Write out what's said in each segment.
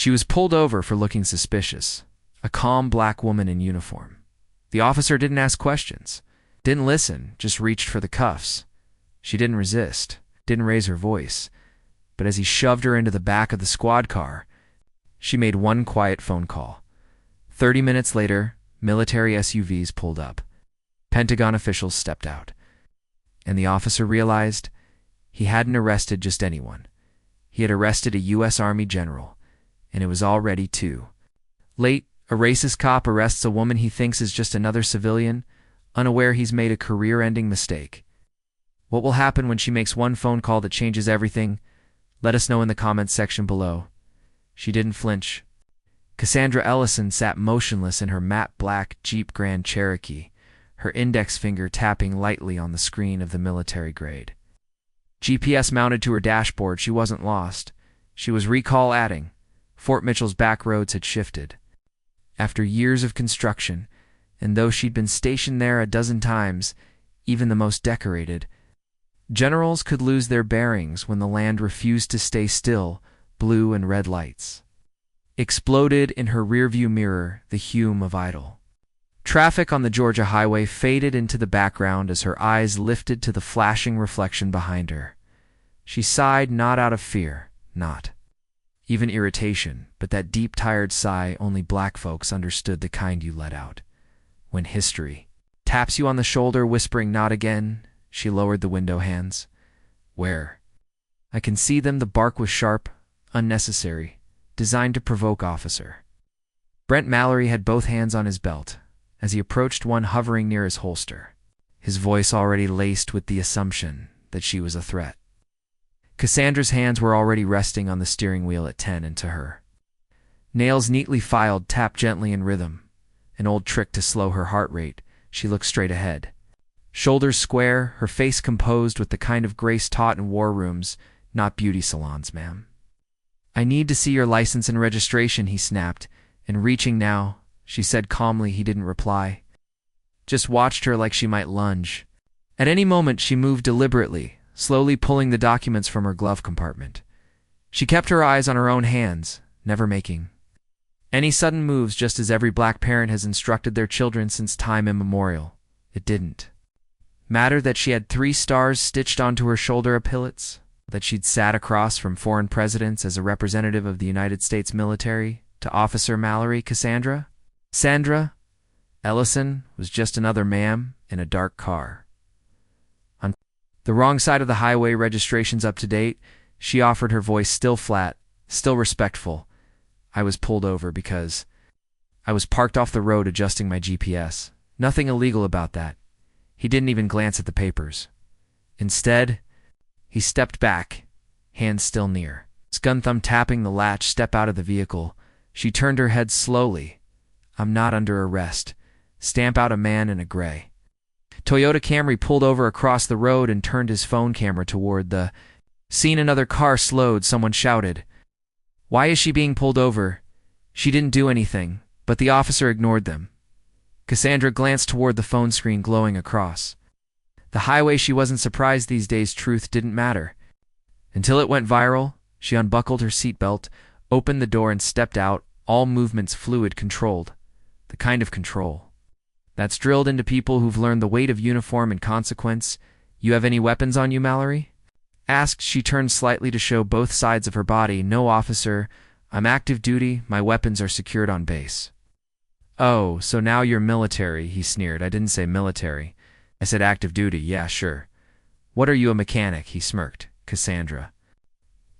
She was pulled over for looking suspicious. A calm black woman in uniform. The officer didn't ask questions, didn't listen, just reached for the cuffs. She didn't resist, didn't raise her voice. But as he shoved her into the back of the squad car, she made one quiet phone call. 30 minutes later, military SUVs pulled up. Pentagon officials stepped out. And the officer realized he hadn't arrested just anyone. He had arrested a U.S. Army general, and it was already too late. A racist cop arrests a woman he thinks is just another civilian, unaware he's made a career-ending mistake. What will happen when she makes one phone call that changes everything? Let us know in the comments section below. She didn't flinch. Cassandra Ellison sat motionless in her matte black Jeep Grand Cherokee, her index finger tapping lightly on the screen of the military grade. GPS mounted to her dashboard, she wasn't lost. She was recall adding. Fort Mitchell's back roads had shifted. After years of construction, and though she'd been stationed there a dozen times, even the most decorated, generals could lose their bearings when the land refused to stay still. Blue and red lights exploded in her rearview mirror, the hue of idle. Traffic on the Georgia highway faded into the background as her eyes lifted to the flashing reflection behind her. She sighed, not out of fear, not even irritation, but that deep, tired sigh only black folks understood, the kind you let out when history taps you on the shoulder, whispering, "Not again." She lowered the window hands. "Where?" "I can see them." The bark was sharp, unnecessary, designed to provoke. Officer Brent Mallory had both hands on his belt as he approached, one hovering near his holster, his voice already laced with the assumption that she was a threat. Cassandra's hands were already resting on the steering wheel at 10, and to her, nails neatly filed tapped gently in rhythm, an old trick to slow her heart rate. She looked straight ahead. Shoulders square, her face composed with the kind of grace taught in war rooms, not beauty salons, ma'am. "I need to see your license and registration," he snapped, and reaching now, she said calmly. He didn't reply, just watched her like she might lunge. At any moment she moved deliberately, slowly pulling the documents from her glove compartment. She kept her eyes on her own hands, never making any sudden moves, just as every black parent has instructed their children since time immemorial. It didn't matter that she had 3 stars stitched onto her shoulder epaulets, that she'd sat across from foreign presidents as a representative of the United States military. To Officer Mallory, Sandra Ellison was just another ma'am in a dark car. On the wrong side of the highway, registration's up to date. She offered, her voice still flat, still respectful. "I was pulled over because I was parked off the road adjusting my GPS. Nothing illegal about that." He didn't even glance at the papers. Instead, he stepped back, hands still near, his gun thumb tapping the latch. "Step out of the vehicle." She turned her head slowly. "I'm not under arrest." Stamp out a man in a gray Toyota Camry pulled over across the road and turned his phone camera toward the scene. Another car slowed. Someone shouted, "Why is she being pulled over?" She didn't do anything, but the officer ignored them. Cassandra glanced toward the phone screen glowing across the highway. She wasn't surprised these days. Truth didn't matter. Until it went viral. She unbuckled her seatbelt, opened the door, and stepped out, all movements fluid, controlled. The kind of control that's drilled into people who've learned the weight of uniform and consequence. "You have any weapons on you?" Mallory asked. She turned slightly to show both sides of her body. "No, officer. I'm active duty. My weapons are secured on base." "Oh, so now you're military," he sneered. "I didn't say military. I said active duty." "Yeah, sure. What are you, a mechanic?" He smirked. Cassandra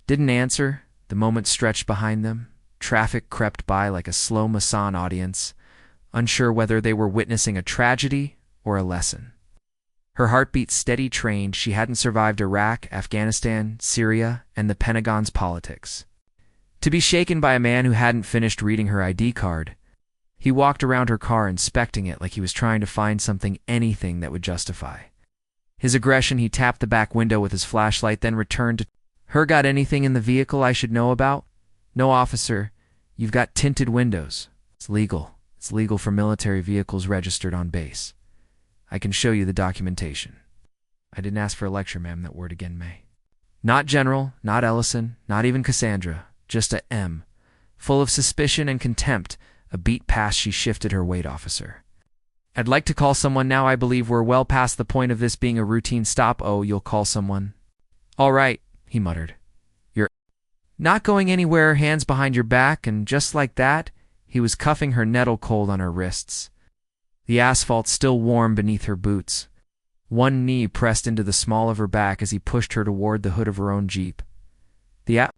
didn't answer. The moment stretched behind them. Traffic crept by like a slow Masson audience, unsure whether they were witnessing a tragedy or a lesson. Her heartbeat steady, trained. She hadn't survived Iraq, Afghanistan, Syria, and the Pentagon's politics to be shaken by a man who hadn't finished reading her ID card. He walked around her car, inspecting it like he was trying to find something, anything that would justify his aggression. He tapped the back window with his flashlight, then returned to her. "Got anything in the vehicle I should know about?" "No, officer. You've got tinted windows. It's legal. It's legal for military vehicles registered on base. I can show you the documentation." "I didn't ask for a lecture, ma'am." That word again, May. Not General, not Ellison, not even Cassandra. Just a M. full of suspicion and contempt. A beat past, she shifted her weight. Officer, I'd like to call someone now. I believe we're well past the point of this being a routine stop. Oh, you'll call someone? All right, he muttered. You're not going anywhere. Hands behind your back. And just like that, he was cuffing her, nettle cold on her wrists. The asphalt still warm beneath her boots. One knee pressed into the small of her back as he pushed her toward the hood of her own Jeep. The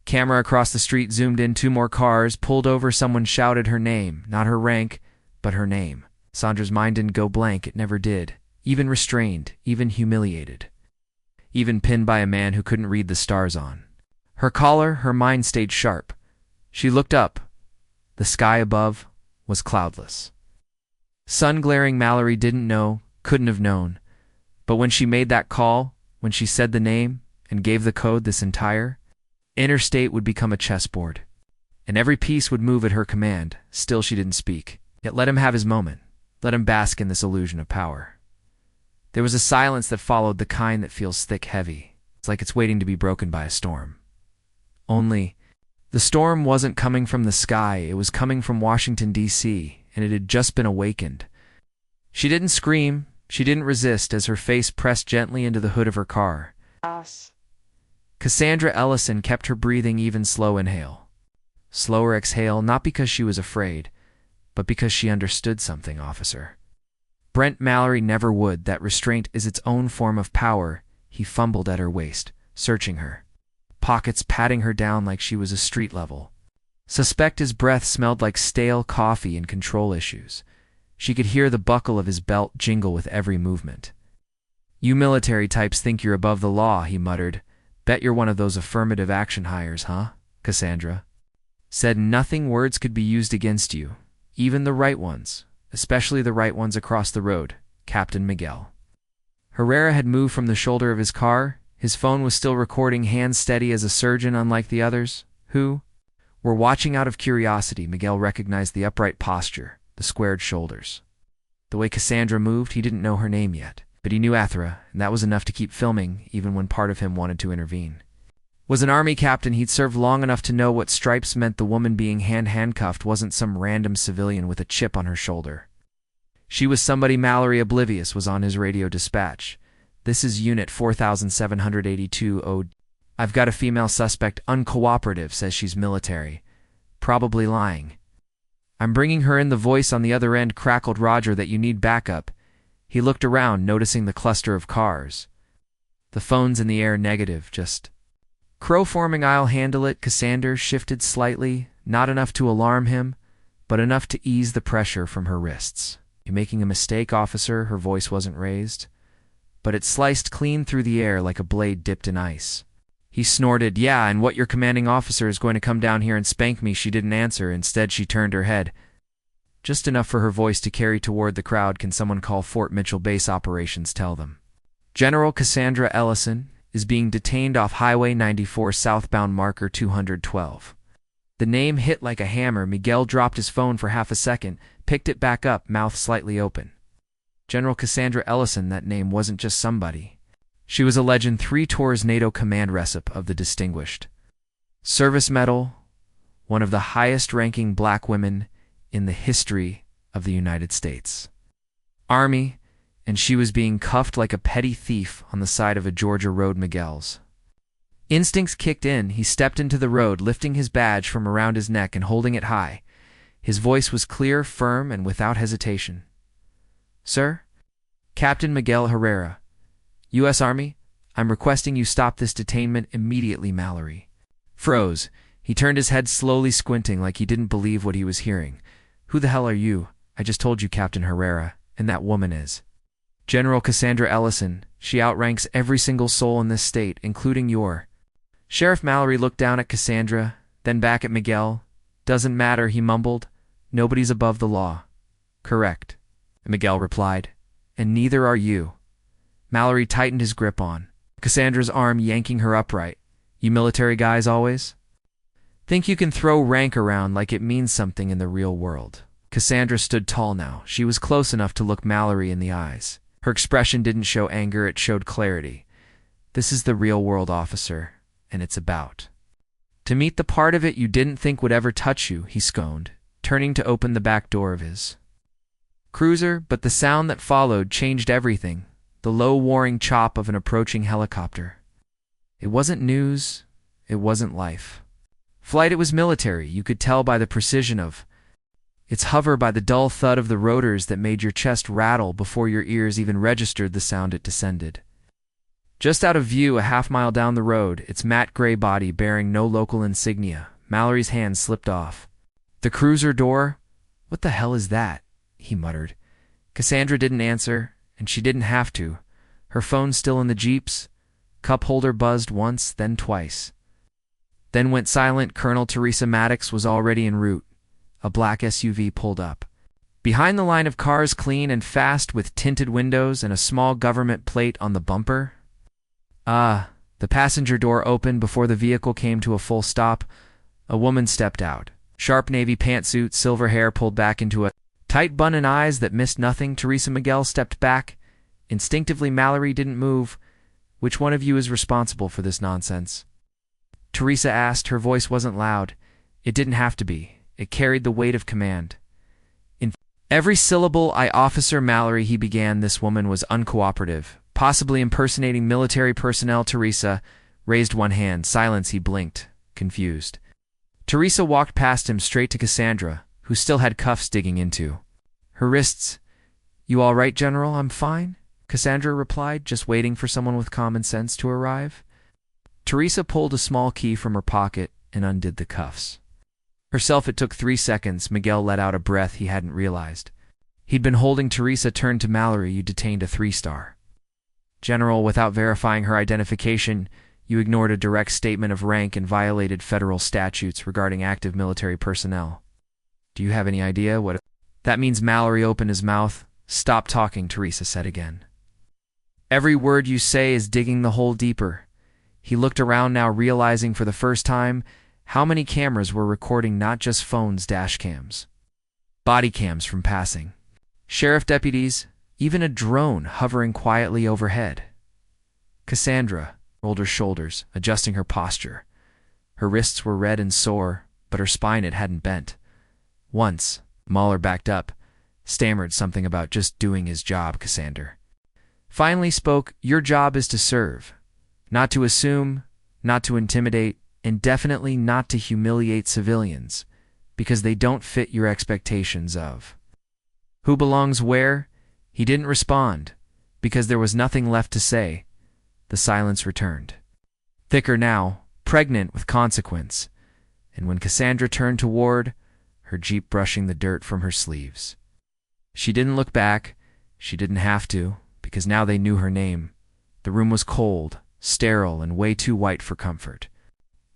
camera across the street zoomed in. 2 more cars pulled over. Someone shouted her name, not her rank, but her name. Sandra's mind didn't go blank. It never did. Even restrained, even humiliated. Even pinned by a man who couldn't read the stars on her collar, her mind stayed sharp. She looked up. The sky above was cloudless. Sun-glaring. Mallory didn't know, couldn't have known. But when she made that call, when she said the name and gave the code, this entire interstate would become a chessboard. And every piece would move at her command. Still she didn't speak. Yet let him have his moment. Let him bask in this illusion of power. There was a silence that followed, the kind that feels thick, heavy. It's like it's waiting to be broken by a storm. Only, the storm wasn't coming from the sky. It was coming from Washington, D.C., and it had just been awakened. She didn't scream. She didn't resist as her face pressed gently into the hood of her car. Cassandra Ellison kept her breathing even. Slow inhale, slower exhale, not because she was afraid, but because she understood something. Officer, Brent Mallory never would. That restraint is its own form of power. He fumbled at her waist, searching her pockets, patting her down like she was a street level. Suspect his breath smelled like stale coffee and control issues. She could hear the buckle of his belt jingle with every movement. You military types think you're above the law, he muttered. Bet you're one of those affirmative action hires, huh? Cassandra said. Nothing. Words could be used against you, even the right ones, especially the right ones across the road. Captain Miguel Herrera had moved from the shoulder of his car. His phone was still recording, hands steady as a surgeon, unlike the others, who were watching out of curiosity. Miguel recognized the upright posture, the squared shoulders. The way Cassandra moved. He didn't know her name yet, but he knew Athra, and that was enough to keep filming, even when part of him wanted to intervene. Was an army captain. He'd served long enough to know what stripes meant. The woman being handcuffed wasn't some random civilian with a chip on her shoulder. She was somebody Mallory, oblivious, was on his radio dispatch. This is Unit 4782. Oh, I've got a female suspect, uncooperative, says she's military. Probably lying. I'm bringing her in. The voice on the other end crackled. Roger that. You need backup. He looked around, noticing the cluster of cars. The phone's in the air. Negative. Just crow forming. I'll handle it. Cassandra shifted slightly, not enough to alarm him, but enough to ease the pressure from her wrists. You're making a mistake, officer. Her voice wasn't raised, but it sliced clean through the air like a blade dipped in ice. He snorted. Yeah, and what your commanding officer is going to come down here and spank me? She didn't answer. Instead, she turned her head. Just enough for her voice to carry toward the crowd. Can someone call Fort Mitchell Base Operations? Tell them General Cassandra Ellison is being detained off Highway 94 southbound, marker 212. The name hit like a hammer. Miguel dropped his phone for half a second, picked it back up, mouth slightly open. General Cassandra Ellison. That name wasn't just somebody. She was a legend. 3 tours NATO command recipient of the Distinguished Service Medal, one of the highest-ranking black women in the history of the United States Army, and she was being cuffed like a petty thief on the side of a Georgia road. Miguel's instincts kicked in. He stepped into the road, lifting his badge from around his neck and holding it high. His voice was clear, firm, and without hesitation. Sir? Captain Miguel Herrera, U.S. Army, I'm requesting you stop this detainment immediately. Mallory froze. He turned his head slowly, squinting like he didn't believe what he was hearing. Who the hell are you? I just told you, Captain Herrera, and that woman is General Cassandra Ellison. She outranks every single soul in this state, including your Sheriff. Mallory looked down at Cassandra, then back at Miguel. Doesn't matter, he mumbled. Nobody's above the law. Correct, Miguel replied. And neither are you. Mallory tightened his grip on Cassandra's arm, yanking her upright. You military guys always think you can throw rank around like it means something in the real world. Cassandra stood tall now. She was close enough to look Mallory in the eyes. Her expression didn't show anger, it showed clarity. This is the real world, officer, and it's about To meet the part of it you didn't think would ever touch you, he sconed, turning to open the back door of his cruiser, but the sound that followed changed everything, the low warring chop of an approaching helicopter. It wasn't news, it wasn't life. Flight, it was military, you could tell by the precision of its hover, by the dull thud of the rotors that made your chest rattle before your ears even registered the sound it descended. Just out of view, a half-mile down the road, its matte gray body bearing no local insignia, Mallory's hand slipped off the cruiser door. "What the hell is that?" he muttered. Cassandra didn't answer, and she didn't have to. Her phone still in the Jeep's cup holder buzzed once, then twice. Then went silent. Colonel Teresa Maddox was already en route. A black SUV pulled up behind the line of cars, clean and fast, with tinted windows and a small government plate on the bumper. The passenger door opened before the vehicle came to a full stop. A woman stepped out. Sharp navy pantsuit, silver hair pulled back into a tight bun and eyes that missed nothing. Teresa Miguel stepped back. Instinctively, Mallory didn't move. "Which one of you is responsible for this nonsense?" Teresa asked. Her voice wasn't loud. It didn't have to be. It carried the weight of command. In every syllable, Officer Mallory, he began. This woman was uncooperative, possibly impersonating military personnel. Teresa raised one hand. Silence, he blinked, confused. Teresa walked past him, straight to Cassandra, who still had cuffs digging into her wrists. "You all right, General?" "I'm fine," Cassandra replied, just waiting for someone with common sense to arrive. Teresa pulled a small key from her pocket and undid the cuffs. Herself, it took 3 seconds. Miguel let out a breath he hadn't realized. He'd been holding. Teresa turned to Mallory. "You detained a 3-star. General without verifying her identification. You ignored a direct statement of rank and violated federal statutes regarding active military personnel. Do you have any idea what that means?" Mallory opened his mouth. "Stop talking," Teresa said again. "Every word you say is digging the hole deeper." He looked around now, realizing for the first time how many cameras were recording, not just phones, dash cams, body cams from passing sheriff deputies, even a drone hovering quietly overhead. Cassandra rolled her shoulders, adjusting her posture. Her wrists were red and sore, but her spine, it hadn't bent. Once, Mahler backed up, stammered something about just doing his job. Cassandra finally spoke. "Your job is to serve, not to assume, not to intimidate, and definitely not to humiliate civilians, because they don't fit your expectations of who belongs where." He didn't respond, because there was nothing left to say. The silence returned, thicker now, pregnant with consequence, and when Cassandra turned toward her Jeep, brushing the dirt from her sleeves, she didn't look back. She didn't have to, because now they knew her name. The room was cold, sterile, and way too white for comfort.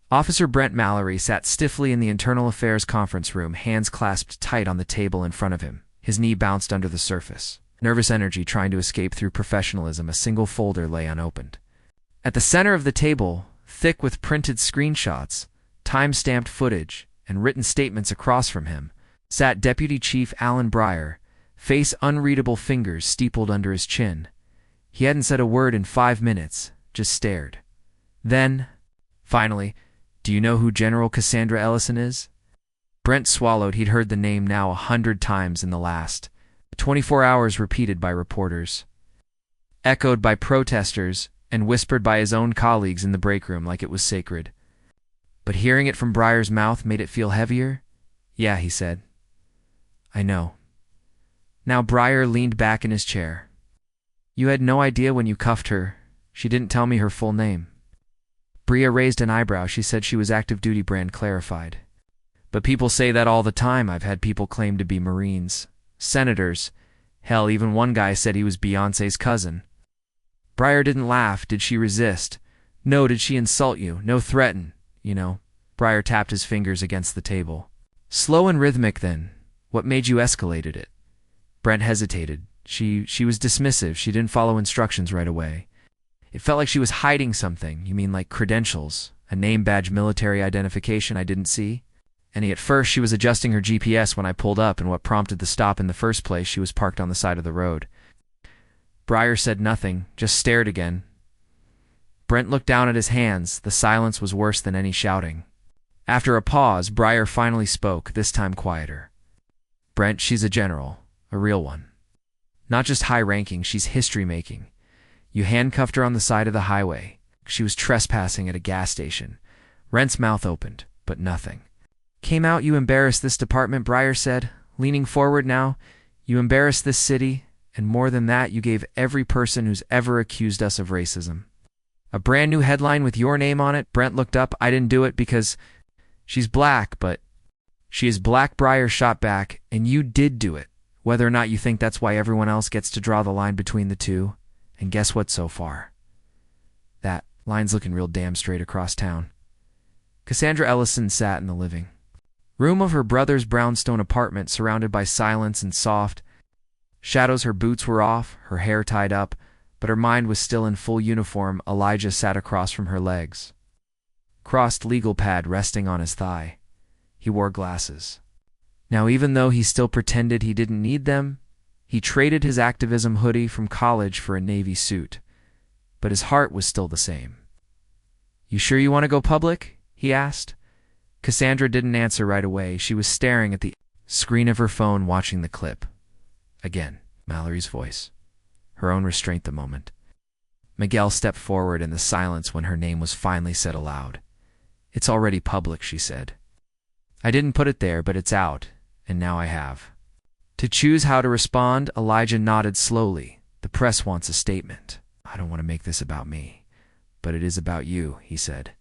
Officer Brent Mallory sat stiffly in the Internal Affairs conference room, hands clasped tight on the table in front of him. His knee bounced under the surface. Nervous energy trying to escape through professionalism. A single folder lay unopened. At the center of the table, thick with printed screenshots, time-stamped footage, and written statements across from him, sat Deputy Chief Alan Breyer, face unreadable, fingers steepled under his chin. He hadn't said a word in 5 minutes, just stared. Then, finally, "Do you know who General Cassandra Ellison is?" Brent swallowed. He'd heard the name now 100 times in the last 24 hours, repeated by reporters, echoed by protesters, and whispered by his own colleagues in the break room like it was sacred. But hearing it from Breyer's mouth made it feel heavier. "Yeah," he said. "I know." Now Breyer leaned back in his chair. "You had no idea when you cuffed her. She didn't tell me her full name." Bria raised an eyebrow. "She said she was active duty," Brand clarified. "But people say that all the time. I've had people claim to be Marines, senators. Hell, even one guy said he was Beyoncé's cousin." Breyer didn't laugh. "Did she resist? No. Did she insult you? No, threaten, you know?" Breyer tapped his fingers against the table. "Slow and rhythmic, then. What made you escalated it?" Brent hesitated. She was dismissive. She didn't follow instructions right away. It felt like she was hiding something. "You mean like credentials? A name badge, military identification I didn't see?" And at first she was adjusting her GPS when I pulled up, and what prompted the stop in the first place, she was parked on the side of the road. Breyer said nothing, just stared again. Brent looked down at his hands. The silence was worse than any shouting. After a pause, Breyer finally spoke, this time quieter. "Brent, she's a general, a real one. Not just high-ranking, she's history-making. You handcuffed her on the side of the highway. She was trespassing at a gas station." Brent's mouth opened, but nothing. "Came out, you embarrassed this department," Breyer said, leaning forward now. "You embarrassed this city, and more than that, you gave every person who's ever accused us of racism. A brand new headline with your name on it." Brent looked up. "I didn't do it because she's black, but she is black," Breyer shot back, "and you did do it, whether or not you think that's why everyone else gets to draw the line between the two. And guess what so far? That line's looking real damn straight across town." Cassandra Ellison sat in the living room of her brother's brownstone apartment, surrounded by silence and soft shadows. Her boots were off, her hair tied up, but her mind was still in full uniform. Elijah sat across from her legs, crossed legal pad resting on his thigh. He wore glasses. Now, even though he still pretended he didn't need them, he traded his activism hoodie from college for a Navy suit. But his heart was still the same. "You sure you want to go public?" he asked. Cassandra didn't answer right away. She was staring at the screen of her phone, watching the clip. Again, Mallory's voice. Her own restraint the moment. Miguel stepped forward in the silence when her name was finally said aloud. "It's already public," she said. "I didn't put it there, but it's out, and now I have." To choose how to respond, Elijah nodded slowly. "The press wants a statement. I don't want to make this about me, but it is about you," he said.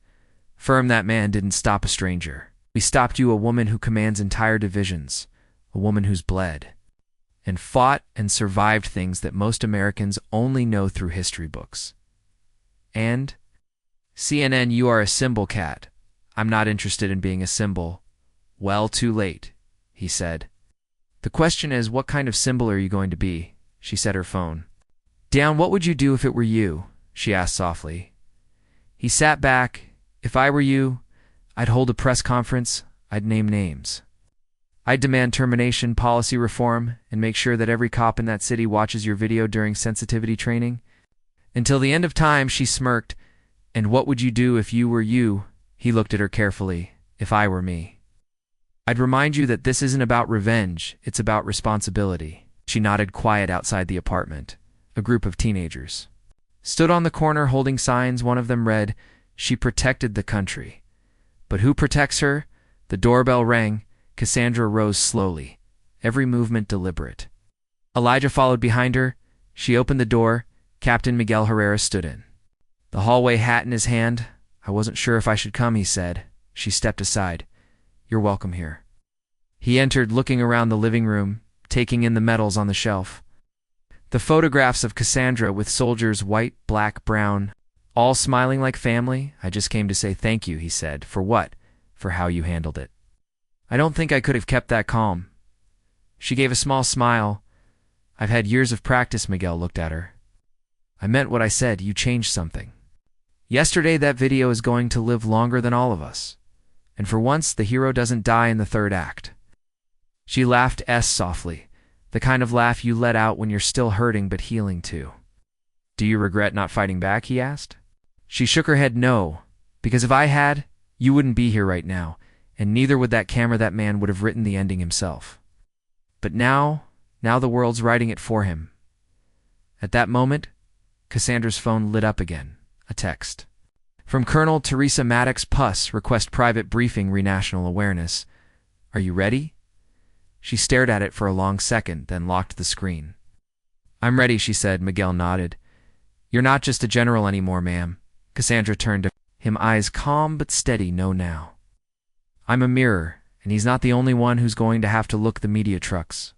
"Firm, that man didn't stop a stranger. We stopped you, a woman who commands entire divisions, a woman who's bled and fought and survived things that most Americans only know through history books. And CNN, you are a symbol, cat. I'm not interested in being a symbol." "Well, too late," he said. "The question is, what kind of symbol are you going to be?" She set her phone down. "What would you do if it were you?" she asked softly. He sat back. "If I were you, I'd hold a press conference. I'd name names. I'd demand termination, policy reform, and make sure that every cop in that city watches your video during sensitivity training. Until the end of time." She smirked. "And what would you do if you were you?" He looked at her carefully. "If I were me, I'd remind you that this isn't about revenge, it's about responsibility." She nodded. Quiet outside the apartment. A group of teenagers stood on the corner holding signs. One of them read, "She protected the country." But who protects her? The doorbell rang. Cassandra rose slowly, every movement deliberate. Elijah followed behind her. She opened the door. Captain Miguel Herrera stood in the hallway, hat in his hand. "I wasn't sure if I should come," he said. She stepped aside. "You're welcome here." He entered, looking around the living room, taking in the medals on the shelf. The photographs of Cassandra with soldiers, white, black, brown, all smiling like family. "I just came to say thank you," he said. "For what?" "For how you handled it. I don't think I could have kept that calm." She gave a small smile. "I've had years of practice." Miguel looked at her. "I meant what I said. You changed something. Yesterday, that video is going to live longer than all of us. And for once, the hero doesn't die in the third act." She laughed softly, the kind of laugh you let out when you're still hurting but healing too. "Do you regret not fighting back?" he asked. She shook her head. "No, because if I had, you wouldn't be here right now, and neither would that camera. That man would have written the ending himself. But now the world's writing it for him." At that moment, Cassandra's phone lit up again. A text. "From Colonel Teresa Maddox, Puss, request private briefing, re-national awareness. Are you ready?" She stared at it for a long second, then locked the screen. "I'm ready," she said. Miguel nodded. "You're not just a general anymore, ma'am." Cassandra turned to him, eyes calm but steady. "No, now. I'm a mirror, and he's not the only one who's going to have to look." The media trucks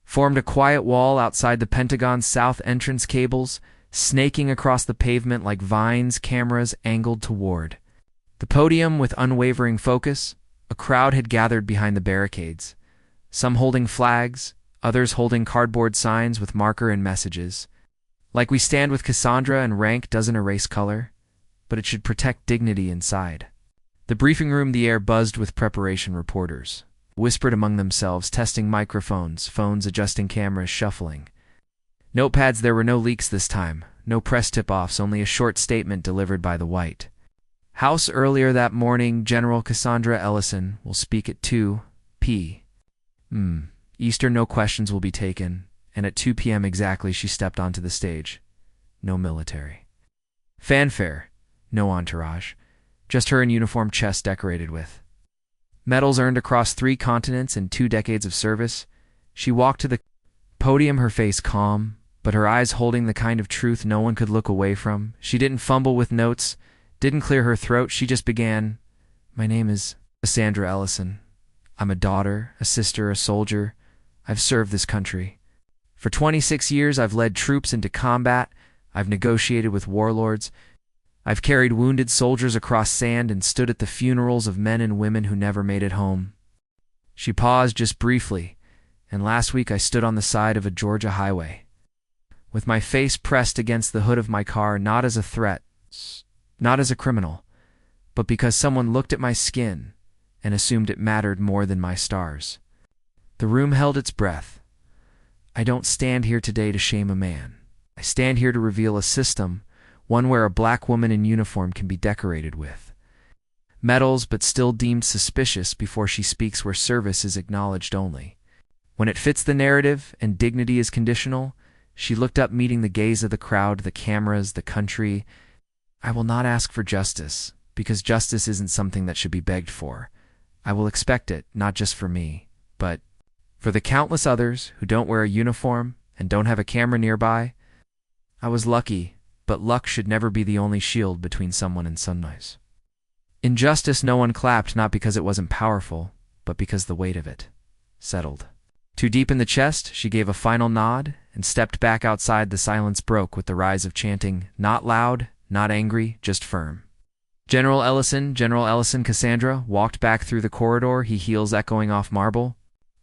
formed a quiet wall outside the Pentagon's south entrance, cables snaking across the pavement like vines, cameras angled toward the podium with unwavering focus. A crowd had gathered behind the barricades, some holding flags, others holding cardboard signs with marker and messages. Like "We stand with Cassandra," and rank doesn't erase color, but it should protect dignity inside. The briefing room, the air buzzed with preparation. Reporters whispered among themselves, testing microphones, phones adjusting, cameras shuffling. Notepads. There were no leaks this time, no press tip-offs, only a short statement delivered by the White House earlier that morning, General Cassandra Ellison will speak at 2 p.m. Eastern, no questions will be taken, and at 2 p.m. exactly she stepped onto the stage. No military fanfare, no entourage, just her in uniform, chest decorated with medals earned across 3 continents and 2 decades of service. She walked to the podium, her face calm, but her eyes holding the kind of truth no one could look away from. She didn't fumble with notes, didn't clear her throat. She just began. My name is Cassandra Ellison. I'm a daughter, a sister, a soldier. I've served this country. For 26 years, I've led troops into combat. I've negotiated with warlords. I've carried wounded soldiers across sand and stood at the funerals of men and women who never made it home. She paused just briefly, and last week I stood on the side of a Georgia highway, with my face pressed against the hood of my car, not as a threat, not as a criminal, but because someone looked at my skin and assumed it mattered more than my stars. The room held its breath. I don't stand here today to shame a man. I stand here to reveal a system, one where a black woman in uniform can be decorated with medals but still deemed suspicious before she speaks, where service is acknowledged only when it fits the narrative and dignity is conditional. She looked up, meeting the gaze of the crowd, the cameras, the country. I will not ask for justice, because justice isn't something that should be begged for. I will expect it, not just for me, but for the countless others who don't wear a uniform and don't have a camera nearby. I was lucky, but luck should never be the only shield between someone and sunrise. In justice, no one clapped, not because it wasn't powerful, but because the weight of it settled too deep in the chest. She gave a final nod and stepped back outside. The silence broke with the rise of chanting, not loud, not angry, just firm. General Ellison, Cassandra walked back through the corridor, heels echoing off marble.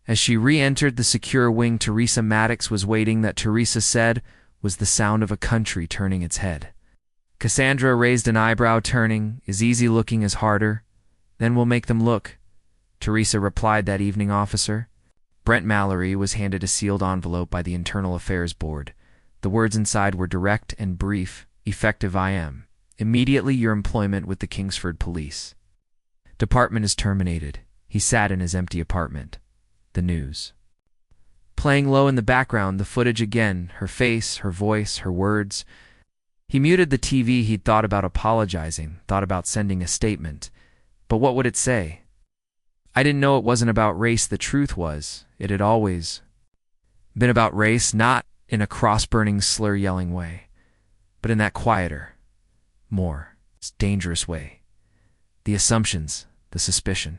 As she re-entered the secure wing, Teresa Maddox was waiting. That Teresa said was the sound of a country turning its head. Cassandra raised an eyebrow, turning. Is easy looking is harder. Then we'll make them look, Teresa replied. That evening, Officer Brent Mallory was handed a sealed envelope by the Internal Affairs Board. The words inside were direct and brief. Effective I.M. Immediately, your employment with the Kingsford Police Department is terminated. He sat in his empty apartment. The news playing low in the background, the footage again, her face, her voice, her words. He muted the TV. He'd thought about apologizing, thought about sending a statement. But what would it say? I didn't know it wasn't about race. The truth was, it had always been about race, not in a cross-burning, slur-yelling way, but in that quieter, more dangerous way. The assumptions, the suspicion,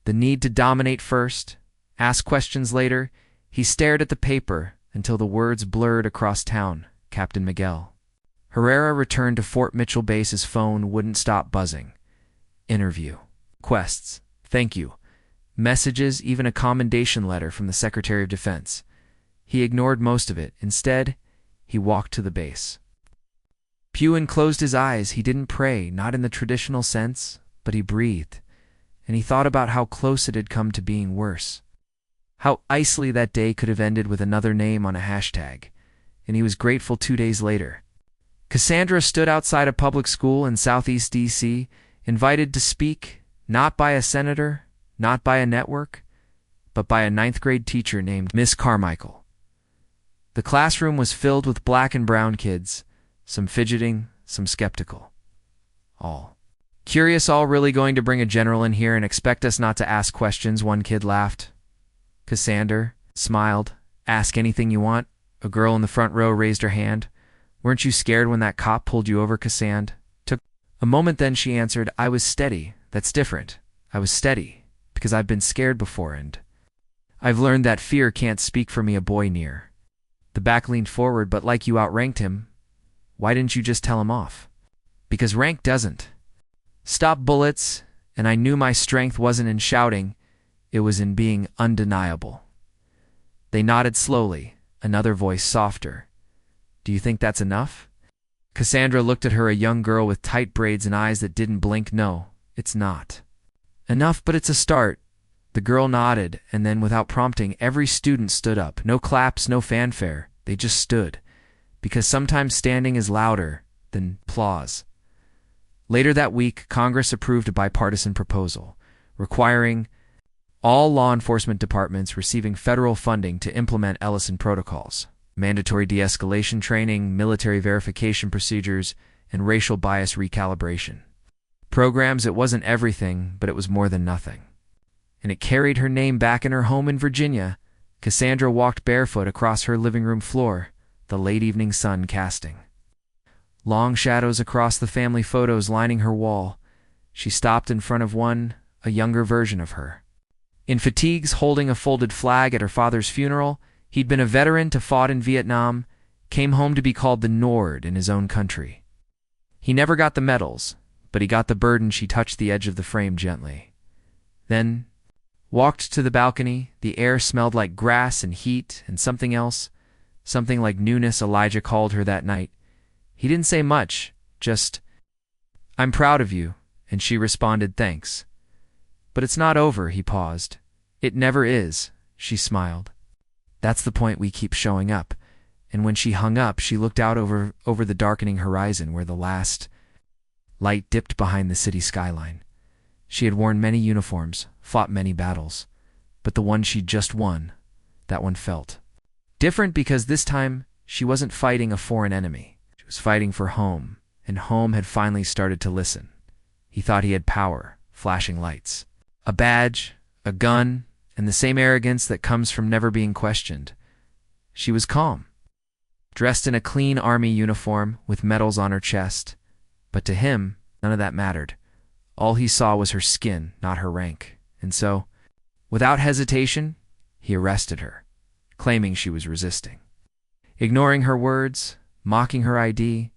the need to dominate first, ask questions later. He stared at the paper until the words blurred across town. Captain Miguel Herrera returned to Fort Mitchell Base. His phone wouldn't stop buzzing. Interview, quests, thank you, messages, even a commendation letter from the Secretary of Defense. He ignored most of it. Instead, he walked to the base pew and closed his eyes. He didn't pray, not in the traditional sense, but he breathed, and he thought about how close it had come to being worse. How icily that day could have ended with another name on a hashtag, and he was grateful. 2 days later, Cassandra stood outside a public school in Southeast D.C., invited to speak, not by a senator, not by a network, but by a 9th grade teacher named Miss Carmichael. The classroom was filled with black and brown kids, some fidgeting, some skeptical. All curious. All really going to bring a general in here and expect us not to ask questions? One kid laughed. Cassandra smiled. Ask anything you want. A girl in the front row raised her hand. Weren't you scared when that cop pulled you over? Cassandra took a moment, then she answered, I was steady. That's different. I was steady because I've been scared before, and I've learned that fear can't speak for me. A boy near the back leaned forward. But like you outranked him, why didn't you just tell him off? Because rank doesn't stop bullets, and I knew my strength wasn't in shouting, it was in being undeniable. They nodded slowly, another voice softer. Do you think that's enough? Cassandra looked at her, a young girl with tight braids and eyes that didn't blink. No, it's not enough, but it's a start. The girl nodded, and then without prompting, every student stood up. No claps, no fanfare. They just stood, because sometimes standing is louder than applause. Later that week, Congress approved a bipartisan proposal requiring all law enforcement departments receiving federal funding to implement Ellison protocols, mandatory de-escalation training, military verification procedures, and racial bias recalibration. Programs, it wasn't everything, but it was more than nothing. And it carried her name back in her home in Virginia. Cassandra walked barefoot across her living room floor, the late evening sun casting long shadows across the family photos lining her wall. She stopped in front of one, a younger version of her. In fatigues, holding a folded flag at her father's funeral, he'd been a veteran to fought in Vietnam, came home to be called the Nord in his own country. He never got the medals, but he got the burden. She touched the edge of the frame gently. Then walked to the balcony. The air smelled like grass and heat and something else, something like newness. Elijah called her that night. He didn't say much, just, "I'm proud of you," and she responded, "Thanks." "But it's not over," he paused. "It never is," she smiled. "That's the point. We keep showing up." And when she hung up, she looked out over the darkening horizon where the last light dipped behind the city skyline. She had worn many uniforms, fought many battles, but the one she'd just won, that one felt different, because this time she wasn't fighting a foreign enemy. She was fighting for home, and home had finally started to listen. He thought he had power, flashing lights, a badge, a gun, and the same arrogance that comes from never being questioned. She was calm, dressed in a clean army uniform with medals on her chest, but to him, none of that mattered. All he saw was her skin, not her rank. And so, without hesitation, he arrested her, claiming she was resisting, ignoring her words, mocking her ID,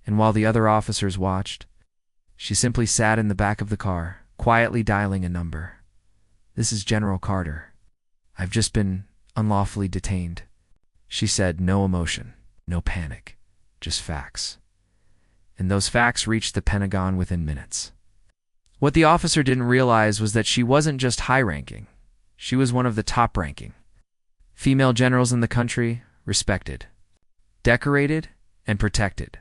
and while the other officers watched, she simply sat in the back of the car, quietly dialing a number. "This is General Carter. I've just been unlawfully detained," she said. No emotion, no panic, just facts. And those facts reached the Pentagon within minutes. What the officer didn't realize was that she wasn't just high-ranking. She was one of the top-ranking female generals in the country, respected, decorated, and protected.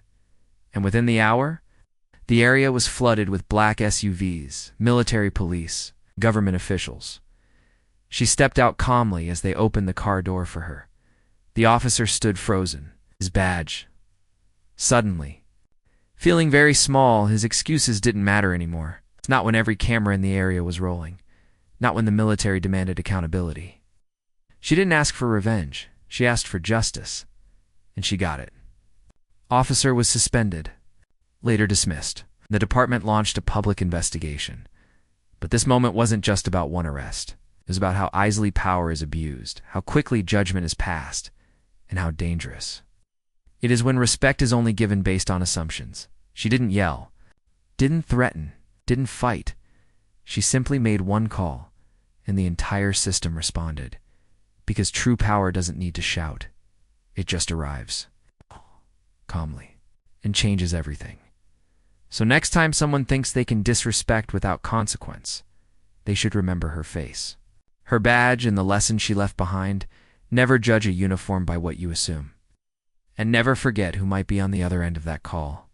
And within the hour, the area was flooded with black SUVs, military police, government officials. She stepped out calmly as they opened the car door for her. The officer stood frozen, his badge. Suddenly, feeling very small, his excuses didn't matter anymore. Not when every camera in the area was rolling. Not when the military demanded accountability. She didn't ask for revenge. She asked for justice. And she got it. Officer was suspended, later dismissed. The department launched a public investigation. But this moment wasn't just about one arrest. It was about how easily power is abused, how quickly judgment is passed, and how dangerous it is when respect is only given based on assumptions. She didn't yell, didn't threaten, didn't fight. She simply made one call, and the entire system responded. Because true power doesn't need to shout. It just arrives, calmly, and changes everything. So next time someone thinks they can disrespect without consequence, they should remember her face, her badge, and the lesson she left behind. Never judge a uniform by what you assume. And never forget who might be on the other end of that call.